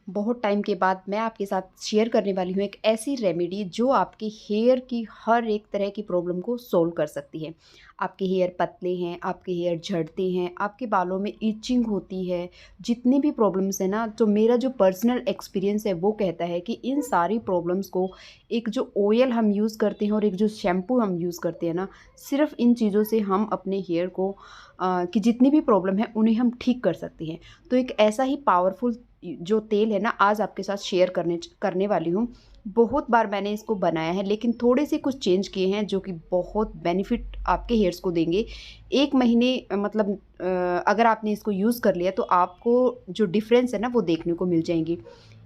बहुत टाइम के बाद मैं आपके साथ शेयर करने वाली हूँ एक ऐसी रेमेडी जो आपके हेयर की हर एक तरह की प्रॉब्लम को सोल्व कर सकती है। आपके हेयर पतले हैं, आपके हेयर झड़ते हैं, आपके बालों में इचिंग होती है, जितनी भी प्रॉब्लम्स है ना, तो मेरा जो पर्सनल एक्सपीरियंस है वो कहता है कि इन सारी प्रॉब्लम्स को एक जो ऑयल हम यूज़ करते हैं और एक जो शैम्पू हम यूज़ करते हैं ना, सिर्फ इन चीज़ों से हम अपने हेयर को की जितनी भी प्रॉब्लम है उन्हें हम ठीक कर सकते हैं। तो एक ऐसा ही पावरफुल जो तेल है ना, आज आपके साथ शेयर करने वाली हूँ। बहुत बार मैंने इसको बनाया है, लेकिन थोड़े से कुछ चेंज किए हैं जो कि बहुत बेनिफिट आपके हेयर्स को देंगे। 1 महीने मतलब अगर आपने इसको यूज़ कर लिया तो आपको जो डिफ़रेंस है ना वो देखने को मिल जाएँगी।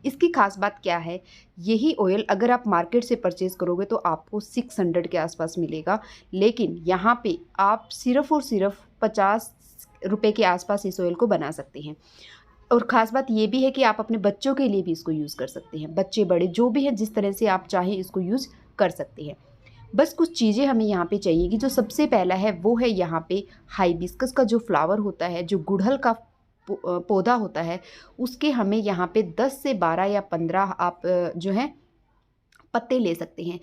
इसकी ख़ास बात क्या है, यही ऑयल अगर आप मार्केट से परचेज़ करोगे तो आपको 600 के आस-पास मिलेगा। लेकिन यहाँ पे आप सिर्फ़ और सिर्फ़ ₹50 के आस-पास इस ऑयल को बना सकते हैं। और ख़ास बात ये भी है कि आप अपने बच्चों के लिए भी इसको यूज़ कर सकते हैं। बच्चे बड़े जो भी हैं, जिस तरह से आप चाहें इसको यूज़ कर सकते हैं। बस कुछ चीज़ें हमें यहाँ पे चाहिएगी। जो सबसे पहला है वो है यहाँ पे हाइबिस्कस का जो फ्लावर होता है, जो गुड़हल का पौधा होता है, उसके हमें यहाँ पे 10 से 12 या 15 आप जो है पत्ते ले सकते हैं।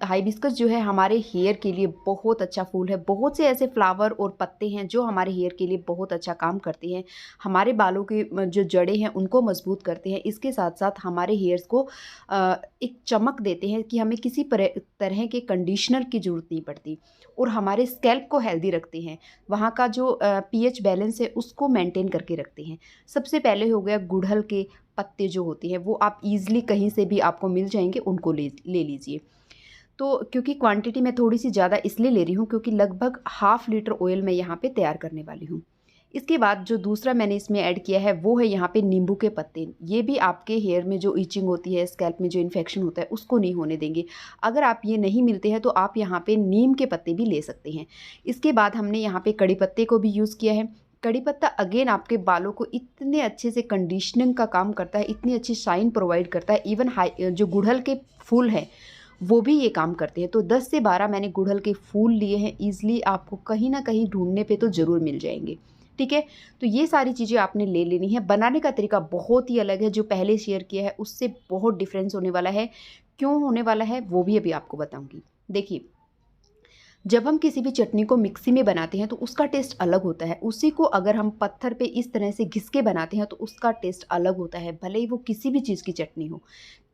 हाइबिस्कस जो है हमारे हेयर के लिए बहुत अच्छा फूल है। बहुत से ऐसे फ्लावर और पत्ते हैं जो हमारे हेयर के लिए बहुत अच्छा काम करते हैं। हमारे बालों की जो जड़ें हैं उनको मजबूत करते हैं। इसके साथ-साथ हमारे हेयर्स को एक चमक देते हैं कि हमें किसी तरह के कंडीशनर की ज़रूरत नहीं पड़ती, और हमारे स्कैल्प को हेल्दी रखते हैं। वहाँ का जो पीएच बैलेंस है उसको मेंटेन करके रखते हैं। सबसे पहले हो गया गुड़हल के पत्ते जो होते हैं, वो आप ईज़िली कहीं से भी आपको मिल जाएँगे, उनको ले लीजिए। तो क्योंकि क्वांटिटी मैं थोड़ी-सी ज़्यादा इसलिए ले रही हूँ क्योंकि लगभग हाफ़ लीटर ऑयल मैं यहाँ पे तैयार करने वाली हूँ। इसके बाद जो दूसरा मैंने इसमें ऐड किया है वो है यहाँ पे नींबू के पत्ते। ये भी आपके हेयर में जो इचिंग होती है, स्कैल्प में जो इन्फेक्शन होता है उसको नहीं होने देंगे। अगर आप ये नहीं मिलते हैं तो आप यहाँ पे नीम के पत्ते भी ले सकते हैं। इसके बाद हमने यहाँ पे कड़ी पत्ते को भी यूज़ किया है। कड़ी पत्ता अगेन आपके बालों को इतने अच्छे से कंडीशनिंग का काम करता है, इतनी अच्छी शाइन प्रोवाइड करता है। इवन हाई जो गुड़हल के फूल हैं वो भी ये काम करते हैं। तो 10 से 12 मैंने गुड़हल के फूल लिए हैं। ईज़िली आपको कहीं न कहीं ढूँढने पे तो ज़रूर मिल जाएँगे। ठीक है? तो ये सारी चीज़ें आपने ले लेनी है। बनाने का तरीका बहुत ही अलग है, जो पहले शेयर किया है उससे बहुत डिफ़रेंस होने वाला है। क्यों होने वाला है वो भी अभी आपको बताऊँगी। देखिए, जब हम किसी भी चटनी को मिक्सी में बनाते हैं तो उसका टेस्ट अलग होता है। उसी को अगर हम पत्थर पे इस तरह से घिस के बनाते हैं तो उसका टेस्ट अलग होता है, भले ही वो किसी भी चीज़ की चटनी हो।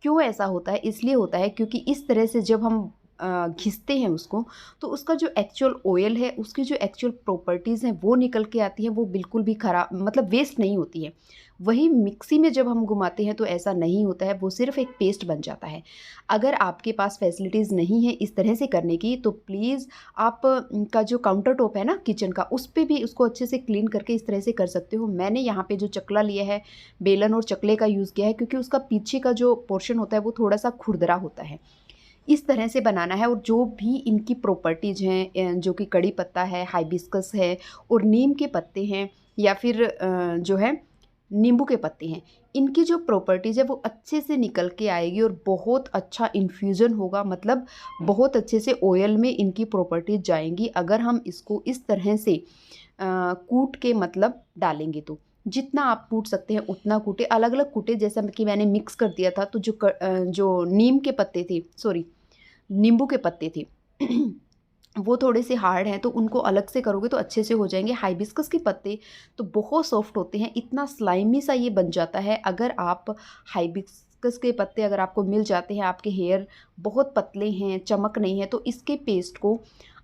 क्यों ऐसा होता है? इसलिए होता है क्योंकि इस तरह से जब हम घिसते हैं उसको, तो उसका जो एक्चुअल ऑयल है, उसकी जो एक्चुअल प्रॉपर्टीज़ हैं वो निकल के आती हैं, वो बिल्कुल भी खराब मतलब वेस्ट नहीं होती है। वही मिक्सी में जब हम घुमाते हैं तो ऐसा नहीं होता है, वो सिर्फ़ एक पेस्ट बन जाता है। अगर आपके पास फैसिलिटीज़ नहीं है इस तरह से करने की, तो प्लीज़ आप का जो काउंटर टॉप है ना किचन का, उस पे भी उसको अच्छे से क्लीन करके इस तरह से कर सकते हो। मैंने यहाँ पे जो चकला लिया है, बेलन और चकले का यूज़ किया है, क्योंकि उसका पीछे का जो पोर्शन होता है वो थोड़ा-सा खुरदरा होता है। इस तरह से बनाना है, और जो भी इनकी प्रॉपर्टीज़ हैं जो कि कड़ी पत्ता है, हाइबिस्कस है और नीम के पत्ते हैं, या फिर जो है नींबू के पत्ते हैं, इनकी जो प्रॉपर्टीज़ है वो अच्छे से निकल के आएगी और बहुत अच्छा इन्फ्यूज़न होगा। मतलब बहुत अच्छे से ऑयल में इनकी प्रॉपर्टीज़ जाएँगी अगर हम इसको इस तरह से कूट के मतलब डालेंगे तो। जितना आप कूट सकते हैं उतना कूटें, अलग-अलग कूटें, जैसा कि मैंने मिक्स कर दिया था। तो जो नीम के पत्ते थे, सॉरी, नींबू के पत्ते थे वो थोड़े से हार्ड हैं, तो उनको अलग से करोगे तो अच्छे से हो जाएँगे। हाइबिस्कस के पत्ते तो बहुत सॉफ्ट होते हैं, इतना स्लाइमी सा ये बन जाता है। अगर आप हाइबिस्कस के पत्ते अगर आपको मिल जाते हैं, आपके हेयर बहुत पतले हैं, चमक नहीं है, तो इसके पेस्ट को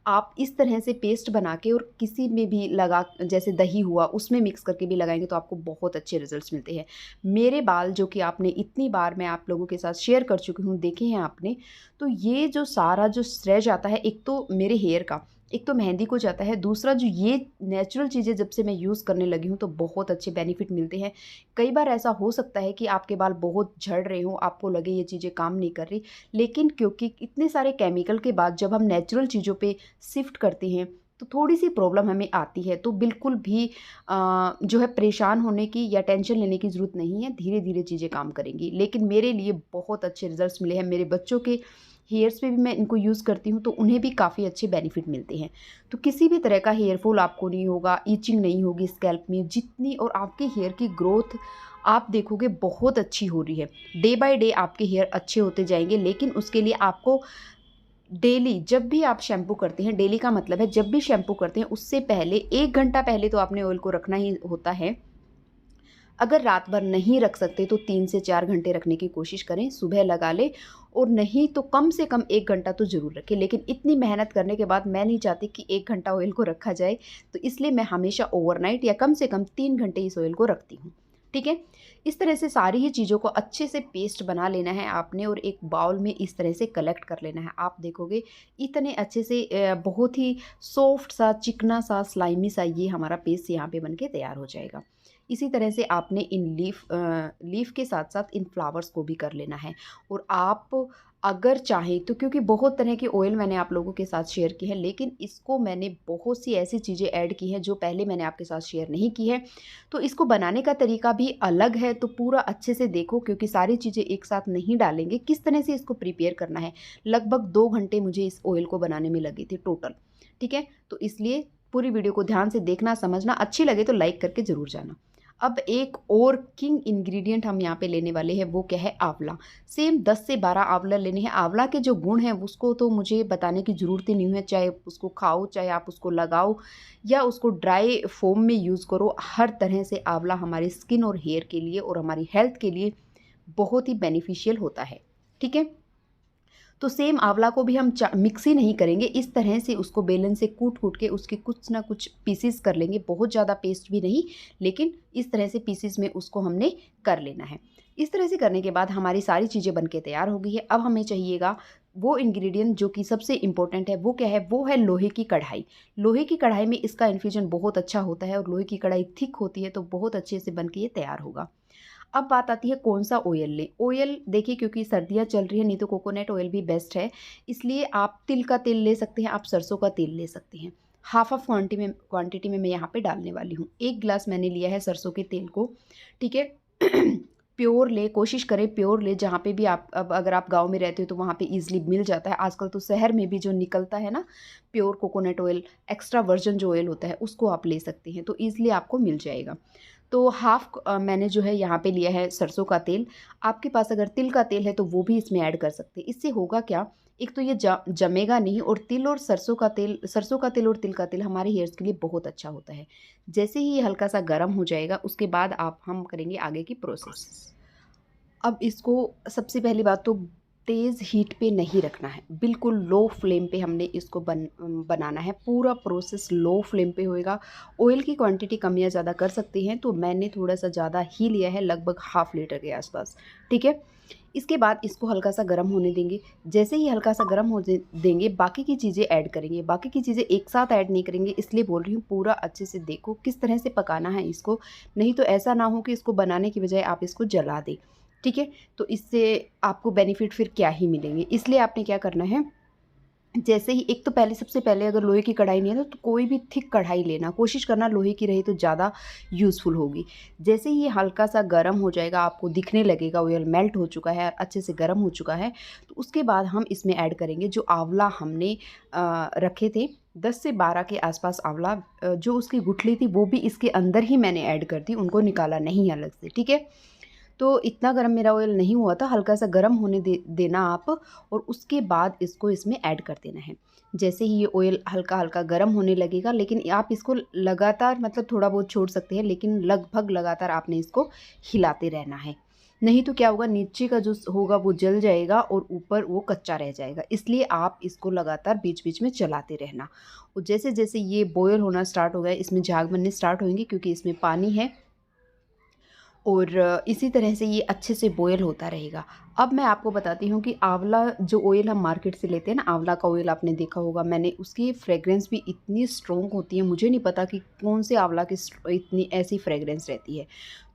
आप इस तरह से पेस्ट बना के और किसी में भी लगा, जैसे दही हुआ उसमें मिक्स करके भी लगाएँगे तो आपको बहुत अच्छे रिज़ल्ट्स मिलते हैं। मेरे बाल जो कि आपने इतनी बार मैं आप लोगों के साथ शेयर कर चुकी हूँ, देखे हैं आपने, तो ये जो सारा जो रह जाता है, एक तो मेरे हेयर का, एक तो मेहंदी को जाता है, दूसरा जो ये नेचुरल चीज़ें जब से मैं यूज़ करने लगी हूँ तो बहुत अच्छे बेनिफिट मिलते हैं। कई बार ऐसा हो सकता है कि आपके बाल बहुत झड़ रहे हों, आपको लगे ये चीज़ें काम नहीं कर रही, लेकिन क्योंकि इतने सारे केमिकल के बाद जब हम नेचुरल चीज़ों पे शिफ्ट करते हैं तो थोड़ी-सी प्रॉब्लम हमें आती है। तो बिल्कुल भी जो है परेशान होने की या टेंशन लेने की ज़रूरत नहीं है, धीरे-धीरे चीज़ें काम करेंगी। लेकिन मेरे लिए बहुत अच्छे रिज़ल्ट्स मिले हैं, मेरे बच्चों के हेयर्स पे भी मैं इनको यूज़ करती हूँ तो उन्हें भी काफ़ी अच्छे बेनिफिट मिलते हैं। तो किसी भी तरह का हेयर फॉल आपको नहीं होगा, इचिंग नहीं होगी स्कैल्प में, जितनी और आपके हेयर की ग्रोथ आप देखोगे बहुत अच्छी हो रही है। डे बाय डे आपके हेयर अच्छे होते जाएंगे, लेकिन उसके लिए आपको डेली, जब भी आप शैम्पू करते हैं, डेली का मतलब है जब भी शैम्पू करते हैं उससे पहले 1 घंटा पहले तो आपने ऑयल को रखना ही होता है। अगर रात भर नहीं रख सकते तो 3 से 4 घंटे रखने की कोशिश करें, सुबह लगा लें, और नहीं तो कम से कम 1 घंटा तो ज़रूर रखें। लेकिन इतनी मेहनत करने के बाद मैं नहीं चाहती कि 1 घंटा ऑयल को रखा जाए, तो इसलिए मैं हमेशा ओवरनाइट या कम से कम 3 घंटे इस ऑयल को रखती हूँ। ठीक है, इस तरह से सारी ही चीज़ों को अच्छे से पेस्ट बना लेना है आपने, और एक बाउल में इस तरह से कलेक्ट कर लेना है। आप देखोगे इतने अच्छे से बहुत ही सॉफ्ट सा, चिकना सा, स्लाइमी सा ये हमारा पेस्ट यहाँ पे बनके तैयार हो जाएगा। इसी तरह से आपने इन लीफ के साथ साथ इन फ्लावर्स को भी कर लेना है। और आप अगर चाहें तो, क्योंकि बहुत तरह के ऑयल मैंने आप लोगों के साथ शेयर की है, लेकिन इसको मैंने बहुत सी ऐसी चीज़ें ऐड की हैं जो पहले मैंने आपके साथ शेयर नहीं की है, तो इसको बनाने का तरीका भी अलग है। तो पूरा अच्छे से देखो, क्योंकि सारी चीज़ें एक साथ नहीं डालेंगे। किस तरह से इसको प्रिपेयर करना है, लगभग 2 घंटे मुझे इस ऑयल को बनाने में लगे थे टोटल। ठीक है, तो इसलिए पूरी वीडियो को ध्यान से देखना, समझना, अच्छी लगे तो लाइक करके ज़रूर जाना। अब एक और किंग इंग्रेडिएंट हम यहाँ पे लेने वाले हैं, वो क्या है, आंवला। सेम 10 से 12 आंवला लेने हैं। आंवला के जो गुण हैं उसको तो मुझे बताने की ज़रूरत ही नहीं है, चाहे उसको खाओ, चाहे आप उसको लगाओ, या उसको ड्राई फॉर्म में यूज़ करो। हर तरह से आंवला हमारी स्किन और हेयर के लिए और हमारी हेल्थ के लिए बहुत ही बेनिफिशियल होता है। ठीक है, तो सेम आंवला को भी हम मिक्सी नहीं करेंगे, इस तरह से उसको बेलन से कूट कूट के उसके कुछ ना कुछ पीसीस कर लेंगे। बहुत ज़्यादा पेस्ट भी नहीं, लेकिन इस तरह से पीसीस में उसको हमने कर लेना है। इस तरह से करने के बाद हमारी सारी चीज़ें बनके तैयार हो गई है। अब हमें चाहिएगा वो इंग्रेडिएंट जो कि सबसे इम्पोर्टेंट है। वो क्या है, वो है लोहे की कढ़ाई। लोहे की कढ़ाई में इसका इन्फ्यूजन बहुत अच्छा होता है, और लोहे की कढ़ाई थिक होती है तो बहुत अच्छे से बन के ये तैयार होगा। अब बात आती है कौन सा ऑयल लें। ऑयल देखिए, क्योंकि सर्दियाँ चल रही है, नहीं तो कोकोनट ऑयल भी बेस्ट है। इसलिए आप तिल का तेल ले सकते हैं, आप सरसों का तेल ले सकते हैं। हाफ ऑफ क्वांटिटी में मैं यहाँ पे डालने वाली हूँ। 1 गिलास मैंने लिया है सरसों के तेल को। ठीक है, प्योर ले, कोशिश करें प्योर ले। जहाँ पे भी आप, अब अगर आप गांव में रहते हो तो वहाँ पे इजीली मिल जाता है। आजकल तो शहर में भी जो निकलता है ना pure coconut oil, extra version जो ऑयल होता है, उसको आप ले सकते हैं, तो ईजिली आपको मिल जाएगा। तो मैंने जो है यहाँ पे लिया है सरसों का तेल। आपके पास अगर तिल का तेल है तो वो भी इसमें ऐड कर सकते हैं। इससे होगा क्या, एक तो ये जमेगा नहीं, और तिल और सरसों का तेल और तिल का तेल हमारे हेयर्स के लिए बहुत अच्छा होता है। जैसे ही ये हल्का सा गर्म हो जाएगा, उसके बाद हम करेंगे आगे की प्रोसेस। अब इसको सबसे पहली बात तो तेज़ हीट पे नहीं रखना है, बिल्कुल लो फ्लेम पे हमने इसको बनाना है। पूरा प्रोसेस लो फ्लेम पे होएगा। ऑयल की क्वांटिटी कम या ज़्यादा कर सकते हैं, तो मैंने थोड़ा सा ज़्यादा ही लिया है, लगभग ½ लीटर के आसपास। ठीक है, इसके बाद इसको हल्का सा गर्म होने देंगे। जैसे ही हल्का सा गर्म हो देंगे, बाकी की चीज़ें ऐड करेंगे। बाकी की चीज़ें एक साथ ऐड नहीं करेंगे, इसलिए बोल रही हूँ पूरा अच्छे से देखो किस तरह से पकाना है इसको। नहीं तो ऐसा ना हो कि इसको बनाने की बजाय आप इसको जला दें। ठीक है, तो इससे आपको बेनिफिट फिर क्या ही मिलेंगे। इसलिए आपने क्या करना है, जैसे ही, एक तो सबसे पहले अगर लोहे की कढ़ाई नहीं है ना, तो कोई भी थिक कढ़ाई लेना, कोशिश करना लोहे की रहे तो ज़्यादा यूज़फुल होगी। जैसे ही ये हल्का सा गर्म हो जाएगा, आपको दिखने लगेगा ऑयल मेल्ट हो चुका है, अच्छे से गर्म हो चुका है, तो उसके बाद हम इसमें ऐड करेंगे जो आंवला हमने रखे थे 10 से 12 के आसपास आंवला। जो उसकी गुठली थी वो भी इसके अंदर ही मैंने ऐड कर दी, उनको निकाला नहीं अलग से। ठीक है, तो इतना गरम मेरा ऑयल नहीं हुआ था, हल्का सा गरम होने देना आप, और उसके बाद इसको इसमें ऐड कर देना है। जैसे ही ये ऑयल हल्का हल्का गरम होने लगेगा, लेकिन आप इसको लगातार, मतलब थोड़ा बहुत छोड़ सकते हैं, लेकिन लगभग लगातार आपने इसको हिलाते रहना है। नहीं तो क्या होगा, नीचे का जो होगा वो जल जाएगा और ऊपर वो कच्चा रह जाएगा। इसलिए आप इसको लगातार बीच बीच में चलाते रहना। और जैसे जैसे ये बॉयल होना स्टार्ट हो गया, इसमें झाग बनने स्टार्ट होंगे, क्योंकि इसमें पानी है, और इसी तरह से ये अच्छे से बॉयल होता रहेगा। अब मैं आपको बताती हूँ कि आंवला जो ऑयल हम मार्केट से लेते हैं ना, आंवला का ऑयल आपने देखा होगा, मैंने उसकी फ्रेगरेंस भी इतनी स्ट्रॉन्ग होती है, मुझे नहीं पता कि कौन से आंवला की इतनी ऐसी फ्रेगरेंस रहती है।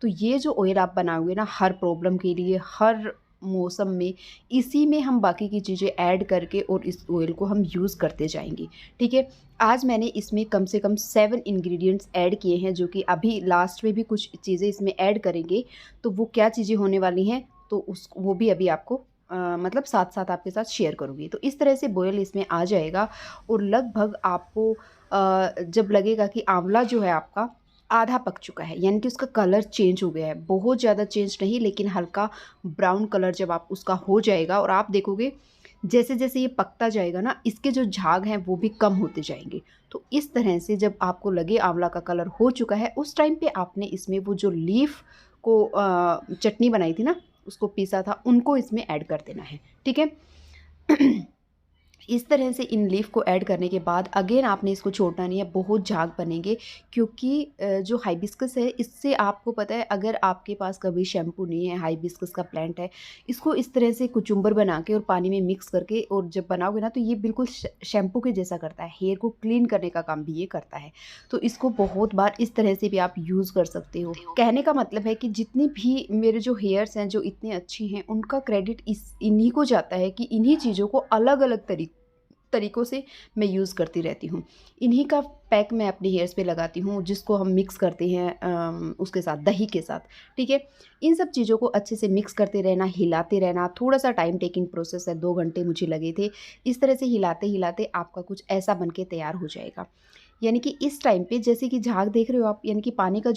तो ये जो ऑयल आप बनाओगे ना, हर प्रॉब्लम के लिए, हर मौसम में, इसी में हम बाकी की चीज़ें ऐड करके और इस ऑयल को हम यूज़ करते जाएंगे। ठीक है, आज मैंने इसमें कम से कम 7 इंग्रेडिएंट्स ऐड किए हैं, जो कि अभी लास्ट में भी कुछ चीज़ें इसमें ऐड करेंगे। तो वो क्या चीज़ें होने वाली हैं, तो वो भी अभी आपको मतलब साथ साथ आपके साथ शेयर करूँगी। तो इस तरह से बॉयल इसमें आ जाएगा, और लगभग आपको जब लगेगा कि आंवला जो है आपका आधा पक चुका है, यानी कि उसका कलर चेंज हो गया है, बहुत ज़्यादा चेंज नहीं लेकिन हल्का ब्राउन कलर जब आप उसका हो जाएगा और आप देखोगे जैसे जैसे ये पकता जाएगा ना, इसके जो झाग हैं वो भी कम होते जाएंगे। तो इस तरह से जब आपको लगे आंवला का कलर हो चुका है, उस टाइम पे आपने इसमें वो जो लीफ को चटनी बनाई थी ना, उसको पीसा था, उनको इसमें ऐड कर देना है। ठीक है। इस तरह से इन लीफ को ऐड करने के बाद अगेन आपने इसको छोड़ना नहीं है, बहुत झाग बनेंगे, क्योंकि जो हाइबिस्कस है इससे आपको पता है, अगर आपके पास कभी शैम्पू नहीं है, हाइबिस्कस का प्लांट है, इसको इस तरह से कुचुम्बर बना के और पानी में मिक्स करके और जब बनाओगे ना, तो ये बिल्कुल शैम्पू के जैसा करता है, हेयर को क्लीन करने का काम भी ये करता है। तो इसको बहुत बार इस तरह से भी आप यूज़ कर सकते हो। कहने का मतलब है कि जितनी भी मेरे जो हेयर्स हैं जो इतने अच्छी हैं, उनका क्रेडिट इन्हीं को जाता है कि इन्हीं चीज़ों को अलग अलग तरीक़ों से मैं यूज़ करती रहती हूँ। इन्हीं का पैक मैं अपने हेयर्स पे लगाती हूँ, जिसको हम मिक्स करते हैं उसके साथ, दही के साथ। ठीक है। इन सब चीज़ों को अच्छे से मिक्स करते रहना, हिलाते रहना, थोड़ा सा टाइम टेकिंग प्रोसेस है, 2 घंटे मुझे लगे थे। इस तरह से हिलाते हिलाते आपका कुछ ऐसा बन के तैयार हो जाएगा। यानी कि इस टाइम पे जैसे कि झाग देख रहे हो आप, यानी कि पानी का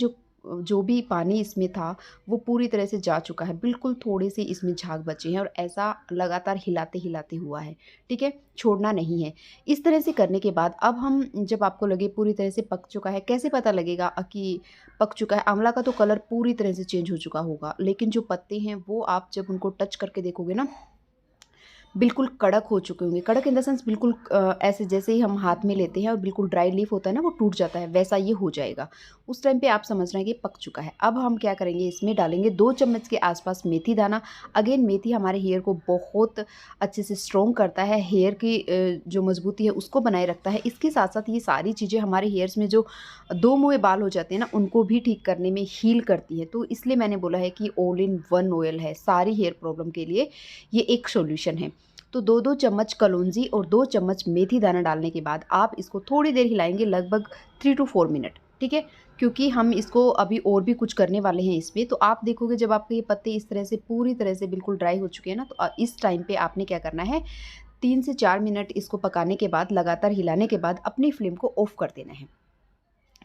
जो भी पानी इसमें था वो पूरी तरह से जा चुका है, बिल्कुल थोड़े से इसमें झाग बचे हैं और ऐसा लगातार हिलाते हिलाते हुआ है। ठीक है, छोड़ना नहीं है। इस तरह से करने के बाद अब हम, जब आपको लगे पूरी तरह से पक चुका है, कैसे पता लगेगा कि पक चुका है? आंवला का तो कलर पूरी तरह से चेंज हो चुका होगा, लेकिन जो पत्ते हैं वो आप जब उनको टच करके देखोगे ना, बिल्कुल कड़क हो चुके होंगे। कड़क इन द सेंस बिल्कुल ऐसे जैसे ही हम हाथ में लेते हैं और बिल्कुल ड्राई लीफ होता है ना, वो टूट जाता है, वैसा ये हो जाएगा। उस टाइम पे आप समझ रहे हैं कि पक चुका है। अब हम क्या करेंगे, इसमें डालेंगे 2 चम्मच के आसपास मेथी दाना। अगेन मेथी हमारे हेयर को बहुत अच्छे से स्ट्रॉन्ग करता है, हेयर की जो मजबूती है उसको बनाए रखता है। इसके साथ-साथ ये सारी चीज़ें हमारे हेयर्स में जो 2 मुँहे बाल हो जाते हैं ना, उनको भी ठीक करने में हील करती है। तो इसलिए मैंने बोला है कि ऑल इन वन ऑयल है, सारी हेयर प्रॉब्लम के लिए ये एक सॉल्यूशन है। तो 2-2 चम्मच कलौंजी और 2 चम्मच मेथी दाना डालने के बाद आप इसको थोड़ी देर हिलाएंगे, लगभग 3 टू 4 मिनट। ठीक है, क्योंकि हम इसको अभी और भी कुछ करने वाले हैं इसमें। तो आप देखोगे जब आपके ये पत्ते इस तरह से पूरी तरह से बिल्कुल ड्राई हो चुके हैं ना, तो इस टाइम पे आपने क्या करना है, 3 से 4 मिनट इसको पकाने के बाद, लगातार हिलाने के बाद अपनी फ्लेम को ऑफ कर देना है।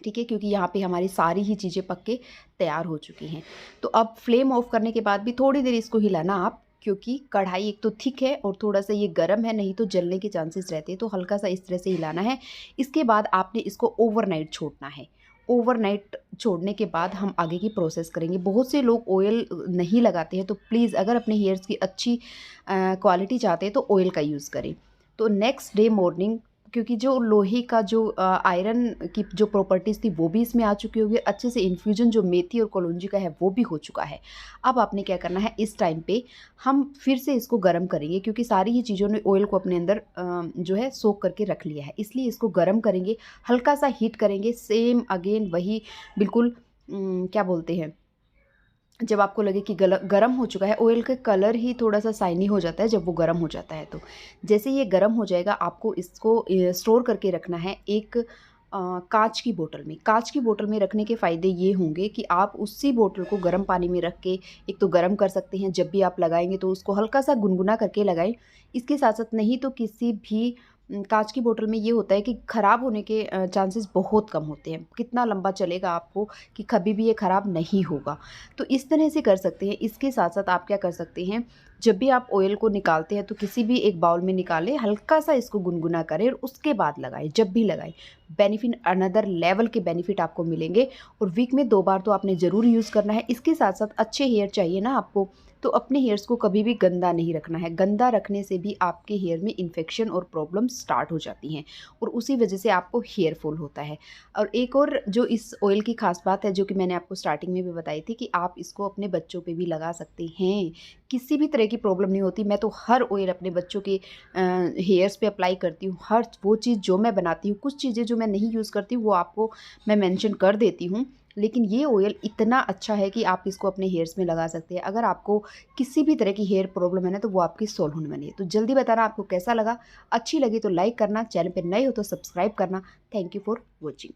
ठीक है, क्योंकि यहाँ पे हमारी सारी ही चीज़ें पक के तैयार हो चुकी हैं। तो अब फ्लेम ऑफ करने के बाद भी थोड़ी देर इसको हिलाना आप, क्योंकि कढ़ाई एक तो थिक है और थोड़ा-सा ये गर्म है, नहीं तो जलने के चांसेस रहते हैं। तो हल्का-सा इस तरह से हिलाना है। इसके बाद आपने इसको ओवरनाइट छोड़ना है। ओवरनाइट छोड़ने के बाद हम आगे की प्रोसेस करेंगे। बहुत से लोग ऑयल नहीं लगाते हैं, तो प्लीज़ अगर अपने हेयर्स की अच्छी क्वालिटी चाहते हैं तो ऑयल का यूज़ करें। तो नेक्स्ट डे मॉर्निंग, क्योंकि जो लोहे का जो आयरन की जो प्रॉपर्टीज़ थी वो भी इसमें आ चुकी होगी, अच्छे से इन्फ्यूजन जो मेथी और कलौंजी का है वो भी हो चुका है। अब आपने क्या करना है, इस टाइम पे हम फिर से इसको गर्म करेंगे, क्योंकि सारी ही चीज़ों ने ऑयल को अपने अंदर जो है सोख करके रख लिया है, इसलिए इसको गर्म करेंगे, हल्का सा हीट करेंगे। सेम अगेन वही बिल्कुल क्या बोलते हैं, जब आपको लगे कि गरम हो चुका है, ऑयल का कलर ही थोड़ा-सा शाइनी हो जाता है जब वो गरम हो जाता है तो। जैसे ये गरम हो जाएगा, आपको इसको स्टोर करके रखना है एक काँच की बोतल में। काँच की बोतल में रखने के फ़ायदे ये होंगे कि आप उसी बोतल को गर्म पानी में रख के एक तो गर्म कर सकते हैं, जब भी आप लगाएँगे तो उसको हल्का-सा गुनगुना करके लगाएँ। इसके साथ-साथ नहीं तो किसी भी काँच की बोतल में ये होता है कि ख़राब होने के चांसेस बहुत कम होते हैं। कितना लंबा चलेगा आपको कि कभी भी ये ख़राब नहीं होगा। तो इस तरह से कर सकते हैं। इसके साथ-साथ आप क्या कर सकते हैं, जब भी आप ऑयल को निकालते हैं तो किसी भी एक बाउल में निकालें, हल्का-सा इसको गुनगुना करें और उसके बाद लगाएँ, जब भी लगाएँ। बेनिफिट अनदर लेवल के बेनिफिट आपको मिलेंगे और वीक में 2 बार तो आपने ज़रूर यूज़ करना है। इसके साथ-साथ अच्छे हेयर चाहिए ना आपको, तो अपने हेयर्स को कभी भी गंदा नहीं रखना है। गंदा रखने से भी आपके हेयर में इन्फेक्शन और प्रॉब्लम स्टार्ट हो जाती हैं और उसी वजह से आपको हेयर फॉल होता है। और एक और जो इस ऑयल की ख़ास बात है, जो कि मैंने आपको स्टार्टिंग में भी बताई थी, कि आप इसको अपने बच्चों पे भी लगा सकते हैं। किसी भी तरह की प्रॉब्लम नहीं होती। मैं तो हर ऑयल अपने बच्चों के हेयर्स पे अप्लाई करती हूँ। हर वो चीज़ जो मैं बनाती हूँ, कुछ चीज़ें जो मैं नहीं यूज़ करती वो आपको मैं मेंशन कर देती हूँ। लेकिन ये ऑयल इतना अच्छा है कि आप इसको अपने हेयर्स में लगा सकते हैं। अगर आपको किसी भी तरह की हेयर प्रॉब्लम है ना, तो वो आपकी सॉल्व होने वाली है। तो जल्दी बताना आपको कैसा लगा। अच्छी लगी तो लाइक करना, चैनल पे नए हो तो सब्सक्राइब करना। Thank you for watching.